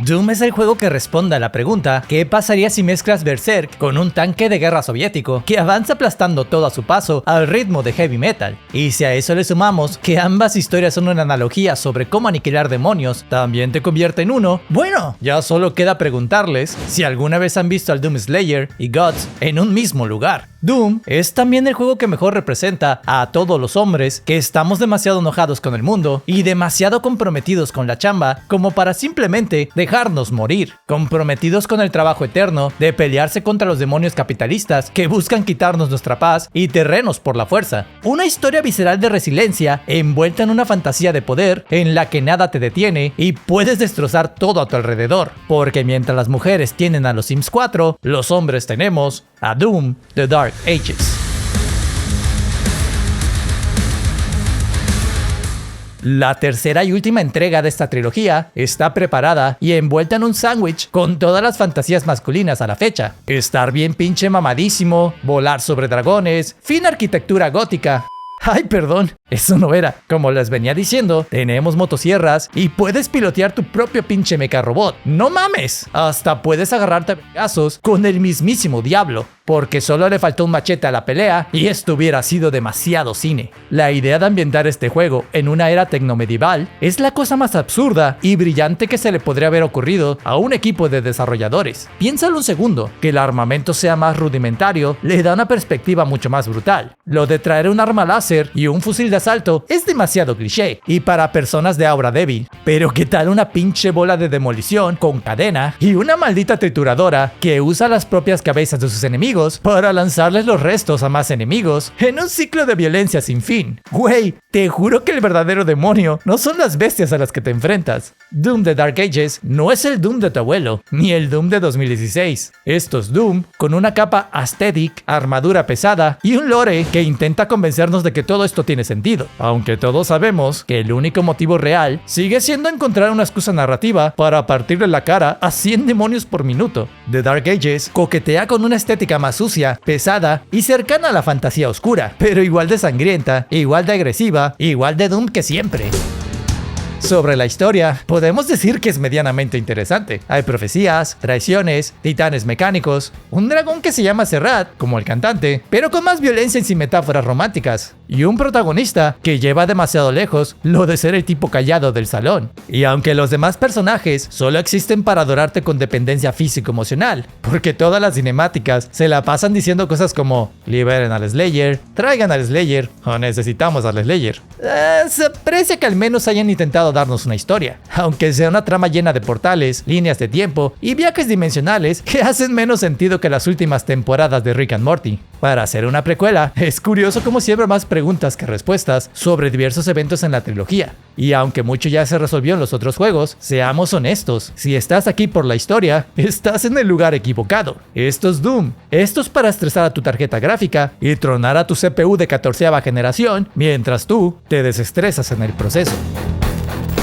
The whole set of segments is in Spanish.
Doom es el juego que responde a la pregunta ¿qué pasaría si mezclas Berserk con un tanque de guerra soviético que avanza aplastando todo a su paso al ritmo de heavy metal? Y si a eso le sumamos que ambas historias son una analogía sobre cómo aniquilar demonios, también te convierte en uno. Bueno, ya solo queda preguntarles si alguna vez han visto al Doom Slayer y Guts en un mismo lugar. Doom es también el juego que mejor representa a todos los hombres que estamos demasiado enojados con el mundo y demasiado comprometidos con la chamba como para simplemente dejarnos morir, comprometidos con el trabajo eterno de pelearse contra los demonios capitalistas que buscan quitarnos nuestra paz y terrenos por la fuerza. Una historia visceral de resiliencia envuelta en una fantasía de poder en la que nada te detiene y puedes destrozar todo a tu alrededor, porque mientras las mujeres tienen a los Sims 4, los hombres tenemos a Doom The Dark Ages. La tercera y última entrega de esta trilogía está preparada y envuelta en un sándwich con todas las fantasías masculinas a la fecha. Estar bien pinche mamadísimo, volar sobre dragones, fina arquitectura gótica. Ay, perdón, eso no era. Como les venía diciendo, tenemos motosierras y puedes pilotear tu propio pinche mecha robot. ¡No mames! Hasta puedes agarrarte a vergazos con el mismísimo diablo, porque solo le faltó un machete a la pelea y esto hubiera sido demasiado cine. La idea de ambientar este juego en una era tecnomedieval es la cosa más absurda y brillante que se le podría haber ocurrido a un equipo de desarrolladores. Piénsalo un segundo, que el armamento sea más rudimentario le da una perspectiva mucho más brutal. Lo de traer un arma láser y un fusil de asalto es demasiado cliché y para personas de aura débil, pero ¿qué tal una pinche bola de demolición con cadena y una maldita trituradora que usa las propias cabezas de sus enemigos para lanzarles los restos a más enemigos en un ciclo de violencia sin fin? Güey, te juro que el verdadero demonio no son las bestias a las que te enfrentas. Doom The Dark Ages no es el Doom de tu abuelo, ni el Doom de 2016. Esto es Doom con una capa aesthetic, armadura pesada y un lore que intenta convencernos de que todo esto tiene sentido, aunque todos sabemos que el único motivo real sigue siendo encontrar una excusa narrativa para partirle la cara a 100 demonios por minuto. The Dark Ages coquetea con una estética más sucia, pesada y cercana a la fantasía oscura, pero igual de sangrienta, igual de agresiva, igual de Doom que siempre. Sobre la historia, podemos decir que es medianamente interesante. Hay profecías, traiciones, titanes mecánicos, un dragón que se llama Serrat, como el cantante, pero con más violencia y sin metáforas románticas, y un protagonista que lleva demasiado lejos lo de ser el tipo callado del salón. Y aunque los demás personajes solo existen para adorarte con dependencia físico-emocional, porque todas las cinemáticas se la pasan diciendo cosas como liberen al Slayer, traigan al Slayer o necesitamos al Slayer. Se aprecia que al menos hayan intentado darnos una historia, aunque sea una trama llena de portales, líneas de tiempo y viajes dimensionales que hacen menos sentido que las últimas temporadas de Rick and Morty. Para hacer una precuela, es curioso cómo siempre hay más preguntas que respuestas sobre diversos eventos en la trilogía. Y aunque mucho ya se resolvió en los otros juegos, seamos honestos, si estás aquí por la historia, estás en el lugar equivocado. Esto es Doom. Esto es para estresar a tu tarjeta gráfica y tronar a tu CPU de 14ª generación, mientras tú te desestresas en el proceso.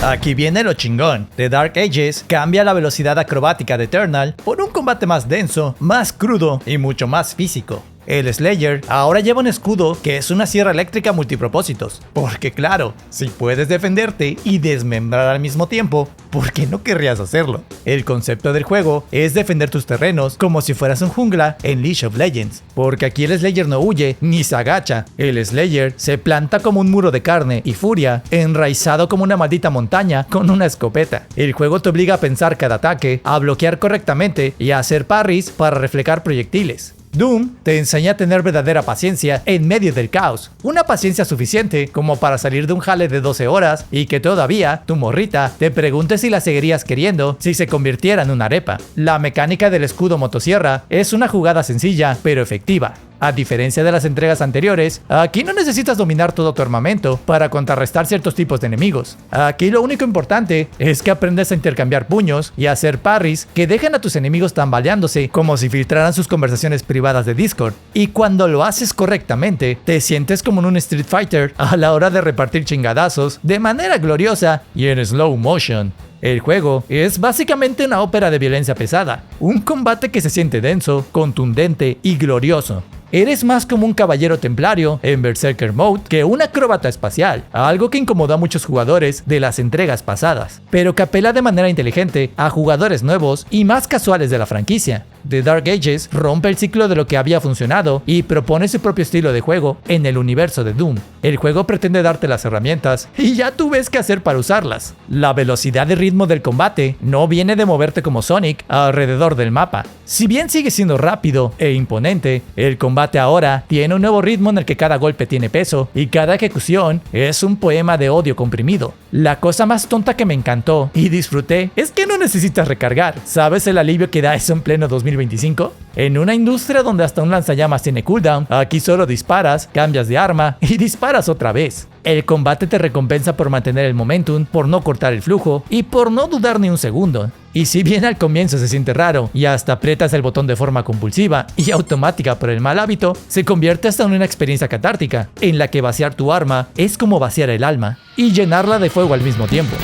Aquí viene lo chingón. The Dark Ages cambia la velocidad acrobática de Eternal por un combate más denso, más crudo y mucho más físico. El Slayer ahora lleva un escudo que es una sierra eléctrica multipropósitos, porque claro, si puedes defenderte y desmembrar al mismo tiempo, ¿por qué no querrías hacerlo? El concepto del juego es defender tus terrenos como si fueras un jungla en League of Legends, porque aquí el Slayer no huye ni se agacha, el Slayer se planta como un muro de carne y furia, enraizado como una maldita montaña con una escopeta. El juego te obliga a pensar cada ataque, a bloquear correctamente y a hacer parries para reflejar proyectiles. Doom te enseña a tener verdadera paciencia en medio del caos, una paciencia suficiente como para salir de un jale de 12 horas y que todavía tu morrita te pregunte si la seguirías queriendo si se convirtiera en una arepa. La mecánica del escudo motosierra es una jugada sencilla pero efectiva. A diferencia de las entregas anteriores, aquí no necesitas dominar todo tu armamento para contrarrestar ciertos tipos de enemigos. Aquí lo único importante es que aprendes a intercambiar puños y a hacer parries que dejen a tus enemigos tambaleándose como si filtraran sus conversaciones privadas de Discord. Y cuando lo haces correctamente, te sientes como en un Street Fighter a la hora de repartir chingadazos de manera gloriosa y en slow motion. El juego es básicamente una ópera de violencia pesada, un combate que se siente denso, contundente y glorioso. Eres más como un caballero templario en Berserker Mode que un acróbata espacial, algo que incomodó a muchos jugadores de las entregas pasadas, pero que apela de manera inteligente a jugadores nuevos y más casuales de la franquicia. The Dark Ages rompe el ciclo de lo que había funcionado y propone su propio estilo de juego en el universo de Doom. El juego pretende darte las herramientas y ya tú ves qué hacer para usarlas. La velocidad y ritmo del combate no viene de moverte como Sonic alrededor del mapa. Si bien sigue siendo rápido e imponente, el combate ahora tiene un nuevo ritmo en el que cada golpe tiene peso y cada ejecución es un poema de odio comprimido. La cosa más tonta que me encantó y disfruté es que no necesitas recargar. ¿Sabes el alivio que da eso en pleno 2025? En una industria donde hasta un lanzallamas tiene cooldown, aquí solo disparas, cambias de arma y disparas otra vez. El combate te recompensa por mantener el momentum, por no cortar el flujo y por no dudar ni un segundo. Y si bien al comienzo se siente raro y hasta aprietas el botón de forma compulsiva y automática por el mal hábito, se convierte hasta en una experiencia catártica, en la que vaciar tu arma es como vaciar el alma y llenarla de fuego al mismo tiempo.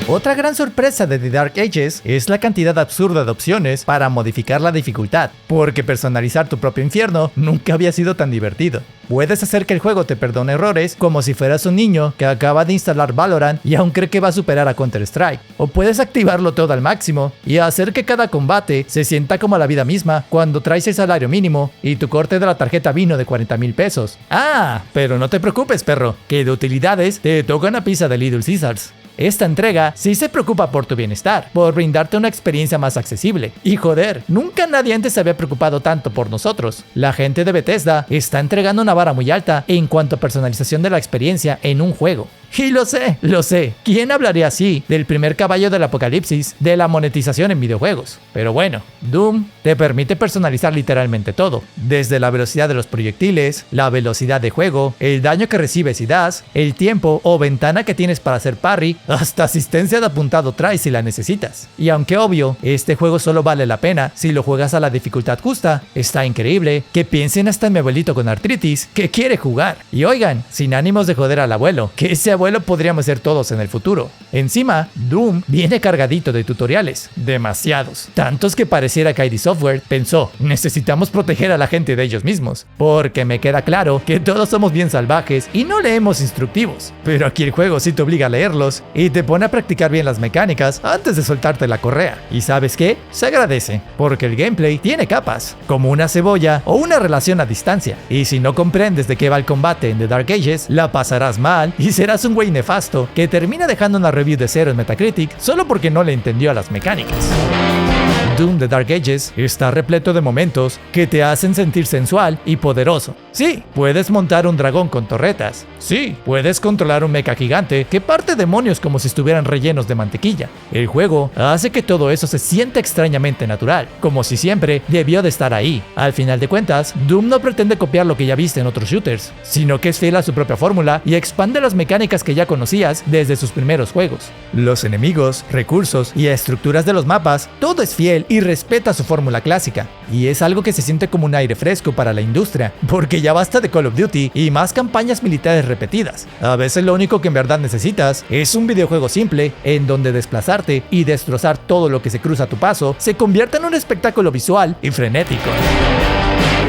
Otra gran sorpresa de The Dark Ages es la cantidad absurda de opciones para modificar la dificultad, porque personalizar tu propio infierno nunca había sido tan divertido. Puedes hacer que el juego te perdone errores como si fueras un niño que acaba de instalar Valorant y aún cree que va a superar a Counter-Strike. O puedes activarlo todo al máximo y hacer que cada combate se sienta como la vida misma cuando traes el salario mínimo y tu corte de la tarjeta vino de 40,000 pesos. Ah, pero no te preocupes, perro, que de utilidades te toca una pizza de Little Caesars. Esta entrega sí se preocupa por tu bienestar, por brindarte una experiencia más accesible. Y joder, nunca nadie antes se había preocupado tanto por nosotros. La gente de Bethesda está entregando una vara muy alta en cuanto a personalización de la experiencia en un juego. Y lo sé, ¿quién hablaría así del primer caballo del apocalipsis de la monetización en videojuegos? Pero bueno, Doom te permite personalizar literalmente todo, desde la velocidad de los proyectiles, la velocidad de juego, el daño que recibes y das, el tiempo o ventana que tienes para hacer parry, hasta asistencia de apuntado trae si la necesitas. Y aunque obvio, este juego solo vale la pena si lo juegas a la dificultad justa, está increíble que piensen hasta en mi abuelito con artritis que quiere jugar. Y oigan, sin ánimos de joder al abuelo, que ese abuelo podríamos ser todos en el futuro. Encima, Doom viene cargadito de tutoriales, demasiados, tantos que pareciera que ID Software pensó, necesitamos proteger a la gente de ellos mismos, porque me queda claro que todos somos bien salvajes y no leemos instructivos, pero aquí el juego sí te obliga a leerlos y te pone a practicar bien las mecánicas antes de soltarte la correa. ¿Y sabes qué? Se agradece, porque el gameplay tiene capas, como una cebolla o una relación a distancia, y si no comprendes de qué va el combate en The Dark Ages, la pasarás mal y serás un güey nefasto que termina dejando una review de 0 en Metacritic solo porque no le entendió a las mecánicas. Doom The Dark Ages está repleto de momentos que te hacen sentir sensual y poderoso. Sí, puedes montar un dragón con torretas. Sí, puedes controlar un mecha gigante que parte demonios como si estuvieran rellenos de mantequilla. El juego hace que todo eso se sienta extrañamente natural, como si siempre debió de estar ahí. Al final de cuentas, Doom no pretende copiar lo que ya viste en otros shooters, sino que es fiel a su propia fórmula y expande las mecánicas que ya conocías desde sus primeros juegos. Los enemigos, recursos y estructuras de los mapas, todo es fiel y respeta su fórmula clásica, y es algo que se siente como un aire fresco para la industria, porque ya basta de Call of Duty y más campañas militares repetidas. A veces lo único que en verdad necesitas es un videojuego simple en donde desplazarte y destrozar todo lo que se cruza a tu paso se convierta en un espectáculo visual y frenético.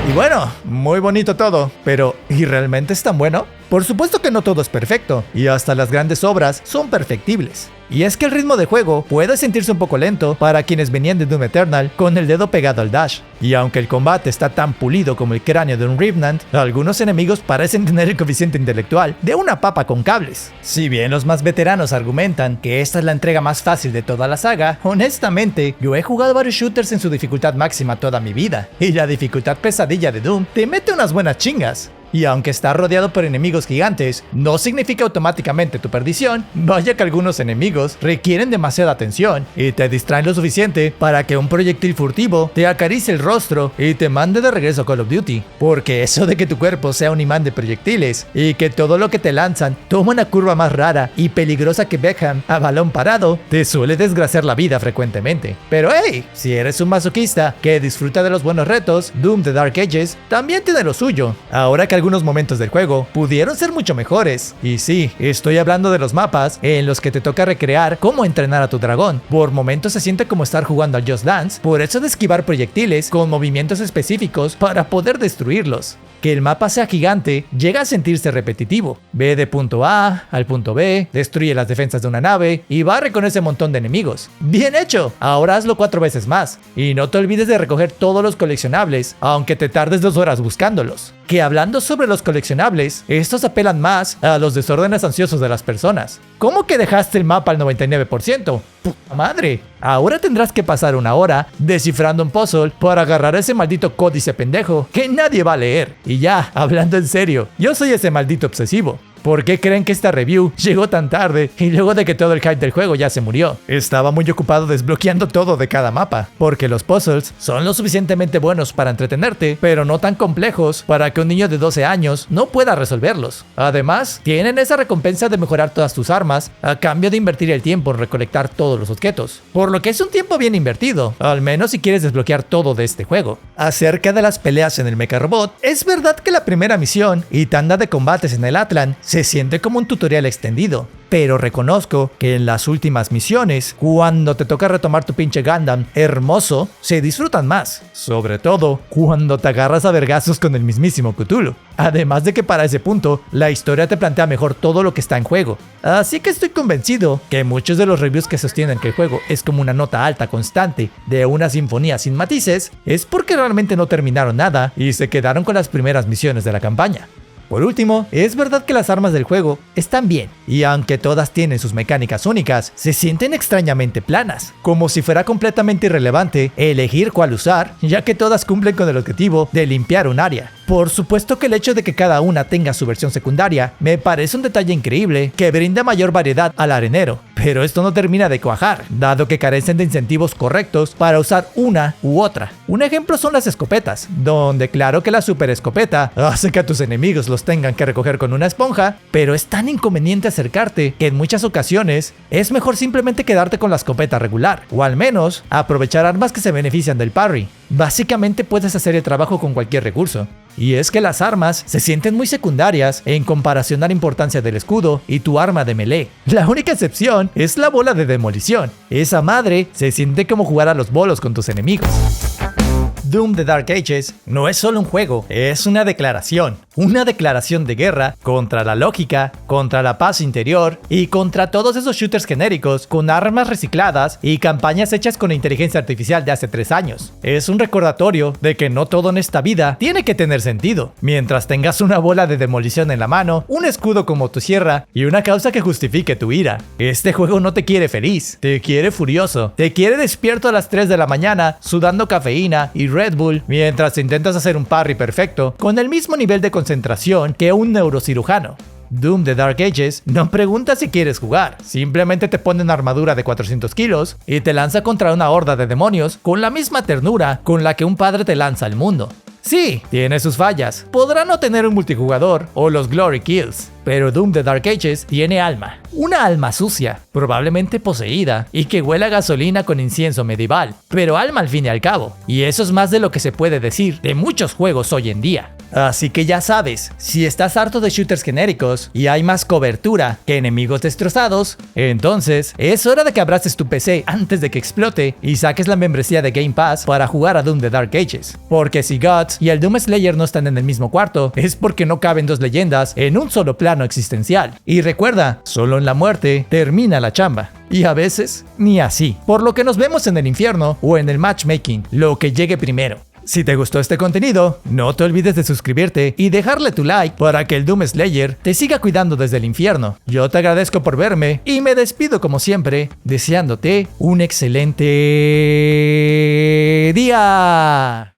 Y bueno, muy bonito todo, pero ¿y realmente es tan bueno? Por supuesto que no todo es perfecto, y hasta las grandes obras son perfectibles. Y es que el ritmo de juego puede sentirse un poco lento para quienes venían de Doom Eternal con el dedo pegado al dash. Y aunque el combate está tan pulido como el cráneo de un Revenant, algunos enemigos parecen tener el coeficiente intelectual de una papa con cables. Si bien los más veteranos argumentan que esta es la entrega más fácil de toda la saga, honestamente, yo he jugado varios shooters en su dificultad máxima toda mi vida, y la dificultad pesadilla de Doom te mete unas buenas chingas. Y aunque está rodeado por enemigos gigantes, no significa automáticamente tu perdición. Vaya que algunos enemigos requieren demasiada atención y te distraen lo suficiente para que un proyectil furtivo te acaricie el rostro y te mande de regreso a Call of Duty. Porque eso de que tu cuerpo sea un imán de proyectiles y que todo lo que te lanzan toma una curva más rara y peligrosa que Beckham a balón parado, te suele desgraciar la vida frecuentemente. Pero hey, si eres un masoquista que disfruta de los buenos retos, Doom The Dark Ages también tiene lo suyo. Ahora que algunos momentos del juego pudieron ser mucho mejores. Y sí, estoy hablando de los mapas en los que te toca recrear cómo entrenar a tu dragón. Por momentos se siente como estar jugando al Just Dance, por eso de esquivar proyectiles con movimientos específicos para poder destruirlos. Que el mapa sea gigante llega a sentirse repetitivo. Ve de punto A al punto B, destruye las defensas de una nave y barre con ese montón de enemigos. ¡Bien hecho! Ahora hazlo 4 veces más. Y no te olvides de recoger todos los coleccionables, aunque te tardes 2 horas buscándolos. Que hablando sobre los coleccionables, estos apelan más a los desórdenes ansiosos de las personas. ¿Cómo que dejaste el mapa al 99%? ¡Puta madre! Ahora tendrás que pasar 1 hora descifrando un puzzle para agarrar ese maldito códice pendejo que nadie va a leer. Y ya, hablando en serio, yo soy ese maldito obsesivo. ¿Por qué creen que esta review llegó tan tarde y luego de que todo el hype del juego ya se murió? Estaba muy ocupado desbloqueando todo de cada mapa, porque los puzzles son lo suficientemente buenos para entretenerte, pero no tan complejos para que un niño de 12 años no pueda resolverlos. Además, tienen esa recompensa de mejorar todas tus armas a cambio de invertir el tiempo en recolectar todos los objetos, por lo que es un tiempo bien invertido, al menos si quieres desbloquear todo de este juego. Acerca de las peleas en el Mecha Robot, es verdad que la primera misión y tanda de combates en el Atlan se siente como un tutorial extendido, pero reconozco que en las últimas misiones, cuando te toca retomar tu pinche Gundam hermoso, se disfrutan más, sobre todo cuando te agarras a vergazos con el mismísimo Cthulhu. Además de que para ese punto, la historia te plantea mejor todo lo que está en juego. Así que estoy convencido que muchos de los reviews que sostienen que el juego es como una nota alta constante de una sinfonía sin matices, es porque realmente no terminaron nada y se quedaron con las primeras misiones de la campaña. Por último, es verdad que las armas del juego están bien, y aunque todas tienen sus mecánicas únicas, se sienten extrañamente planas, como si fuera completamente irrelevante elegir cuál usar, ya que todas cumplen con el objetivo de limpiar un área. Por supuesto que el hecho de que cada una tenga su versión secundaria me parece un detalle increíble que brinda mayor variedad al arenero, pero esto no termina de cuajar, dado que carecen de incentivos correctos para usar una u otra. Un ejemplo son las escopetas, donde claro que la super escopeta hace que a tus enemigos los tengan que recoger con una esponja, pero es tan inconveniente acercarte que en muchas ocasiones es mejor simplemente quedarte con la escopeta regular, o al menos aprovechar armas que se benefician del parry. Básicamente puedes hacer el trabajo con cualquier recurso. Y es que las armas se sienten muy secundarias en comparación a la importancia del escudo y tu arma de melee. La única excepción es la bola de demolición. Esa madre se siente como jugar a los bolos con tus enemigos. Doom The Dark Ages no es solo un juego, es una declaración de guerra contra la lógica, contra la paz interior y contra todos esos shooters genéricos con armas recicladas y campañas hechas con inteligencia artificial de hace 3 años. Es un recordatorio de que no todo en esta vida tiene que tener sentido. Mientras tengas una bola de demolición en la mano, un escudo como tu sierra y una causa que justifique tu ira. Este juego no te quiere feliz, te quiere furioso, te quiere despierto a las 3 de la mañana, sudando cafeína y Red Bull, mientras intentas hacer un parry perfecto con el mismo nivel de concentración que un neurocirujano. Doom The Dark Ages no pregunta si quieres jugar, simplemente te pone una armadura de 400 kilos y te lanza contra una horda de demonios con la misma ternura con la que un padre te lanza al mundo. Sí, tiene sus fallas, podrá no tener un multijugador o los Glory Kills, pero Doom The Dark Ages tiene alma. Una alma sucia, probablemente poseída, y que huele a gasolina con incienso medieval, pero alma al fin y al cabo. Y eso es más de lo que se puede decir de muchos juegos hoy en día. Así que ya sabes, si estás harto de shooters genéricos y hay más cobertura que enemigos destrozados, entonces es hora de que abraces tu PC antes de que explote y saques la membresía de Game Pass para jugar a Doom The Dark Ages. Porque si Guts y el Doom Slayer no están en el mismo cuarto, es porque no caben 2 leyendas en un solo plano existencial. Y recuerda, solo en la muerte termina la chamba. Y a veces, ni así. Por lo que nos vemos en el infierno o en el matchmaking, lo que llegue primero. Si te gustó este contenido, no te olvides de suscribirte y dejarle tu like para que el Doom Slayer te siga cuidando desde el infierno. Yo te agradezco por verme y me despido como siempre, deseándote un excelente día.